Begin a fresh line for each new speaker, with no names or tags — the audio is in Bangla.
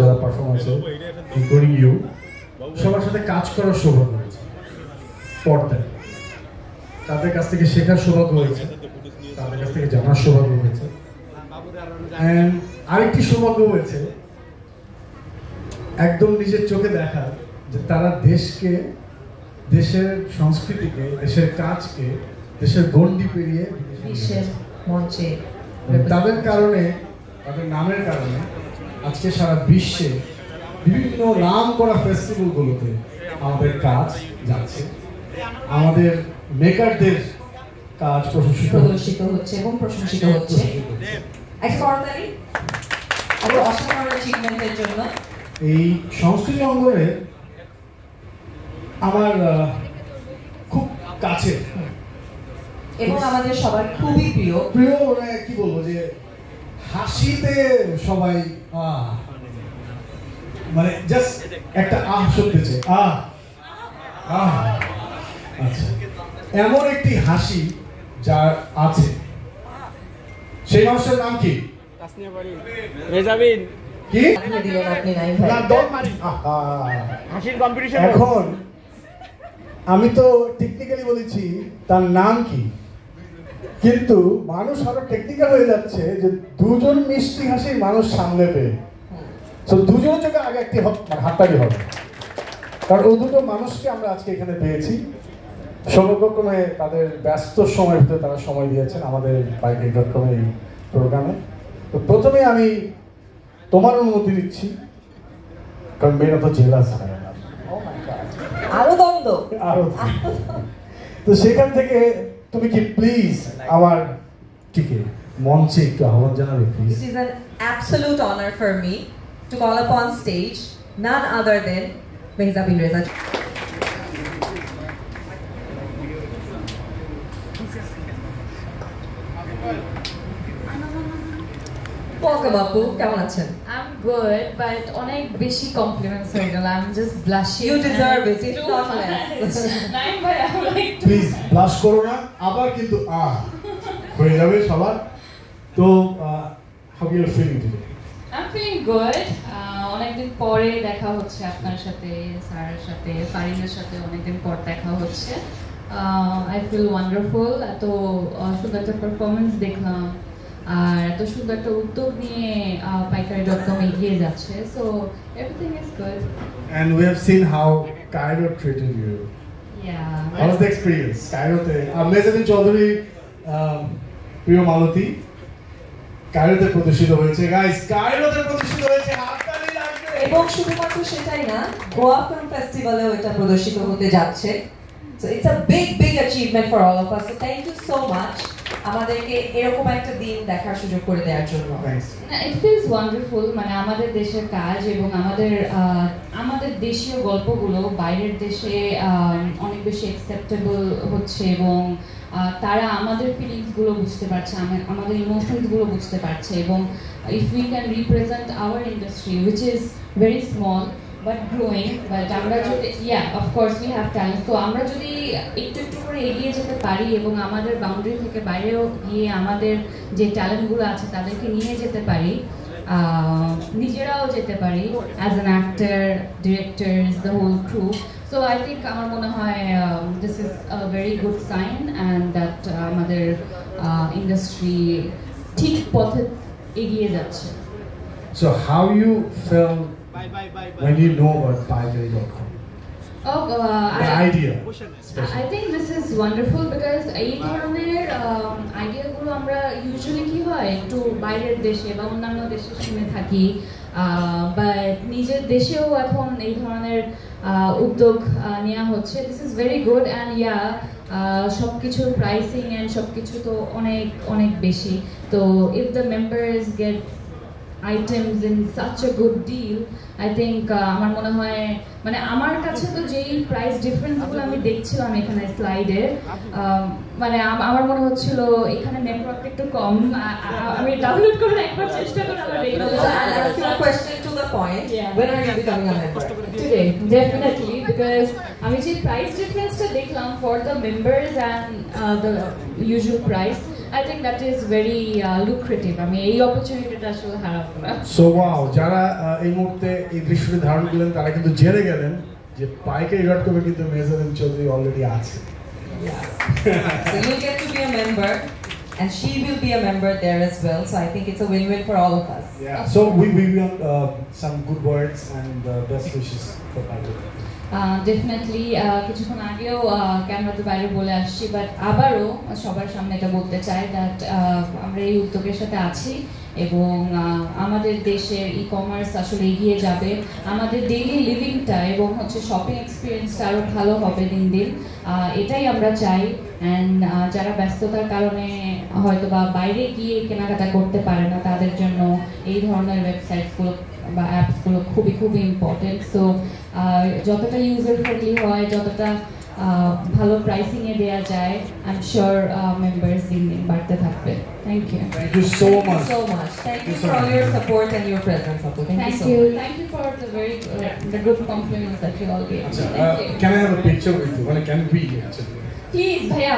যারা পারফরমেন্সে ইনক্লুডিং ইউ সবার সাথে কাজ করার সৌভাগ্য হয়েছে, পর্দায় তাদের কাছ থেকে শেখার সৌভাগ্য হয়েছে, তাদের কাছ থেকে জানার সৌভাগ্য হয়েছে। আরেকটি সৌভাগ্য হয়েছে একদম নিজের চোখে দেখা যে তারা দেশকে, দেশের সংস্কৃতিকে, দেশের কাজকে, দেশের গণ্ডি পেরিয়ে
বিশ্বের মঞ্চে
তাদের কারণে, তাদের নামের কারণে আজকে সারা বিশ্বে বিভিন্ন নাম করা ফেস্টিভ্যালগুলোতে আমাদের কাজ যাচ্ছে, আমাদের মেকারদের কাজ
প্রদর্শিত হচ্ছে এবং প্রশংসিত হচ্ছে। অসাধারণ অ্যাচিভমেন্টের জন্য
এই সংস্কৃতি অঙ্গনে আমার খুব কাছে
এবং আমাদের সবার খুবই প্রিয়
মানে কি বলবো যে হাসিতে সবাই মানে জাস্ট একটা শুনতেছে আচ্ছা, এমন একটি হাসি যার আছে, সেই মানুষের নাম কি? কি এখন আমি তো টেকনিক্যালি বলেছি তার নাম কি, কিন্তু মানুষ আরো টেকনিক্যাল হয়ে যাচ্ছে যে দুজন মিষ্টি হাসির মানুষ সামনে পেয়ে, তো দুজনের চোখে আগে একটি হাততালি হবে, কারণ ও দুটো মানুষকে আমরা আজকে এখানে পেয়েছি। সৌভাগ্যক্রমে তাদের ব্যস্ত সময়ের ভিতরে তারা সময় দিয়েছেন আমাদের বাইক.com এই প্রোগ্রামে। তো প্রথমে আমি তোমার অনুমতি নিচ্ছি, কারণ মেয়েরা তো জেলাস হয়
আরো দ্বন্দ্ব
আরো। তো সেখান থেকে তুমি কি প্লিজ আমার টিকে মঞ্চে একটু আহ্বান জানাবে please?
It is an absolute honor for me to call upon stage none other than Mehzab bin Reza. Welcome Apu, কেমন আছেন?
I'm good, but অনেক বেশি compliments হয়ে গেল. I'm just blushing.
You deserve it. It's not less.
Naim bhai, I'm like
please blush করো না, আবার কিন্তু হয়ে যাবে সবার। তো how you are feeling today?
I'm feeling good. অনেকদিন পরে দেখা হচ্ছে আপনার সাথে, স্যারের সাথে, ফারিনের সাথে অনেকদিন পর দেখা হচ্ছে। I feel wonderful. এত সুন্দর একটা পারফরমেন্স দেখলাম আর এত সুন্দর একটা উদ্যোগ নিয়ে পাইকারি.com এগিয়ে যাচ্ছে, so everything is good.
And we have seen how Cairo treated you.
Yeah.
How was the experience? Cairoতে Mehjabin Chowdhury, প্রিয় মালতী, কায়রোতে প্রদর্শিত হয়েছে। গাইস, কায়রোতে প্রদর্শিত হয়েছে, হাততালি লাগবে।
এবং শুধুমাত্র সেটাই না, গোয়া ফিল্ম ফেস্টিভ্যালেও এটা প্রদর্শিত হতে যাচ্ছে। So it's a big achievement for all of us. So thank you so much আমাদেরকে এরকম একটা দিন দেখার সুযোগ করে দেওয়ার জন্য।
It feels wonderful, মানে আমাদের দেশের কাজ এবং আমাদের দেশীয় গল্পগুলো বাইরের দেশে অনেক বেশি অ্যাকসেপ্টেবল হচ্ছে এবং তারা আমাদের ফিলিংসগুলো বুঝতে পারছে, আমাদের ইমোশনসগুলো বুঝতে পারছে এবং if we can represent our industry which is very small but growing, but আমরা যদি of course we have talent, তো আমরা যদি একটু করে এগিয়ে যেতে পারি এবং আমাদের বাউন্ডারি থেকে বাইরেও গিয়ে আমাদের যে ট্যালেন্টগুলো আছে তাদেরকে নিয়ে যেতে পারি, নিজেরাও যেতে পারি as an actor, directors, the whole crew. So I think আমার মনে হয় this is a very good sign and that আমাদের ইন্ডাস্ট্রি ঠিক পথে এগিয়ে যাচ্ছে.
So how you felt when you know about Paikari.com? The idea.
I think this is wonderful because এই ধরনের আইডিয়াগুলো আমরা ইউজুয়ালি কি হয় একটু বাইরের দেশে বা অন্যান্য দেশে শুনে থাকি, বাট নিজের দেশেও এখন এই ধরনের উদ্যোগ নেওয়া হচ্ছে. This is very good and সবকিছুর প্রাইসিং অ্যান্ড সবকিছু তো অনেক বেশি. তো if the members get items in such a good deal, I think আমার মনে হয় মানে আমার কাছে তো যেই প্রাইস ডিফারেন্সগুলো আমি দেখছিলাম এখানে স্লাইডে, মানে আমার মনে হচ্ছিল এখানে নেটওয়ার্ক একটু কম, আমি ডাউনলোড করে একবার চেষ্টা করে আমার
question to the point. When are you becoming a member?
Today, definitely, because আমি যে প্রাইস ডিফারেন্সটা দেখলাম for the members and the usual price, I think that is very lucrative. আমি এই অপরচুনিটিটা আসলে হারাবো না।
সো ওয়াও, যারা এই মুহূর্তে এই দৃশ্যটি ধারণ করলেন তারা কিন্তু জেনে গেলেন যে পাইকারি ডটকমে কিন্তু মেহজাবিন চৌধুরী অলরেডি আছে।
So you'll get to be a member, and she will be a member there as well. So I think it's a win-win for all of us.
Yeah. So we want some good words and best wishes for Paikari.
Definitely কিছুক্ষণ আগেও ক্যামেরাতে বাইরে বলে আসছি, বাট আবারও সবার সামনে এটা বলতে চাই দ্যাট আমরা এই উদ্যোগের সাথে আছি এবং আমাদের দেশের ই কমার্স আসলে এগিয়ে যাবে, আমাদের ডেইলি লিভিংটা এবং হচ্ছে শপিং এক্সপিরিয়েন্সটা আরও ভালো হবে দিন দিন, এটাই আমরা চাই। অ্যান্ড যারা ব্যস্ততার কারণে হয়তো বা বাইরে গিয়ে কেনাকাটা করতে পারে না তাদের জন্য এই ধরনের ওয়েবসাইটসগুলো বা অ্যাপসগুলো খুবই খুবই ইম্পর্টেন্ট। সো যতটা ইউজার ফ্রেন্ডলি হয়, যতটা ভালো প্রাইসিংয়ে দেওয়া যায়, আই এম শিওর মেম্বার্স দিন দিন বাড়তে থাকবে। Thank you.
Thank you so
Thank
much.
you so much. Thank you for all your support and your presence, Apu. Thank you so much.
Thank you for the very the good compliments that you all gave.
Acha,
Thank you.
can I have a picture with you? Can we actually?
Please, bhaiya,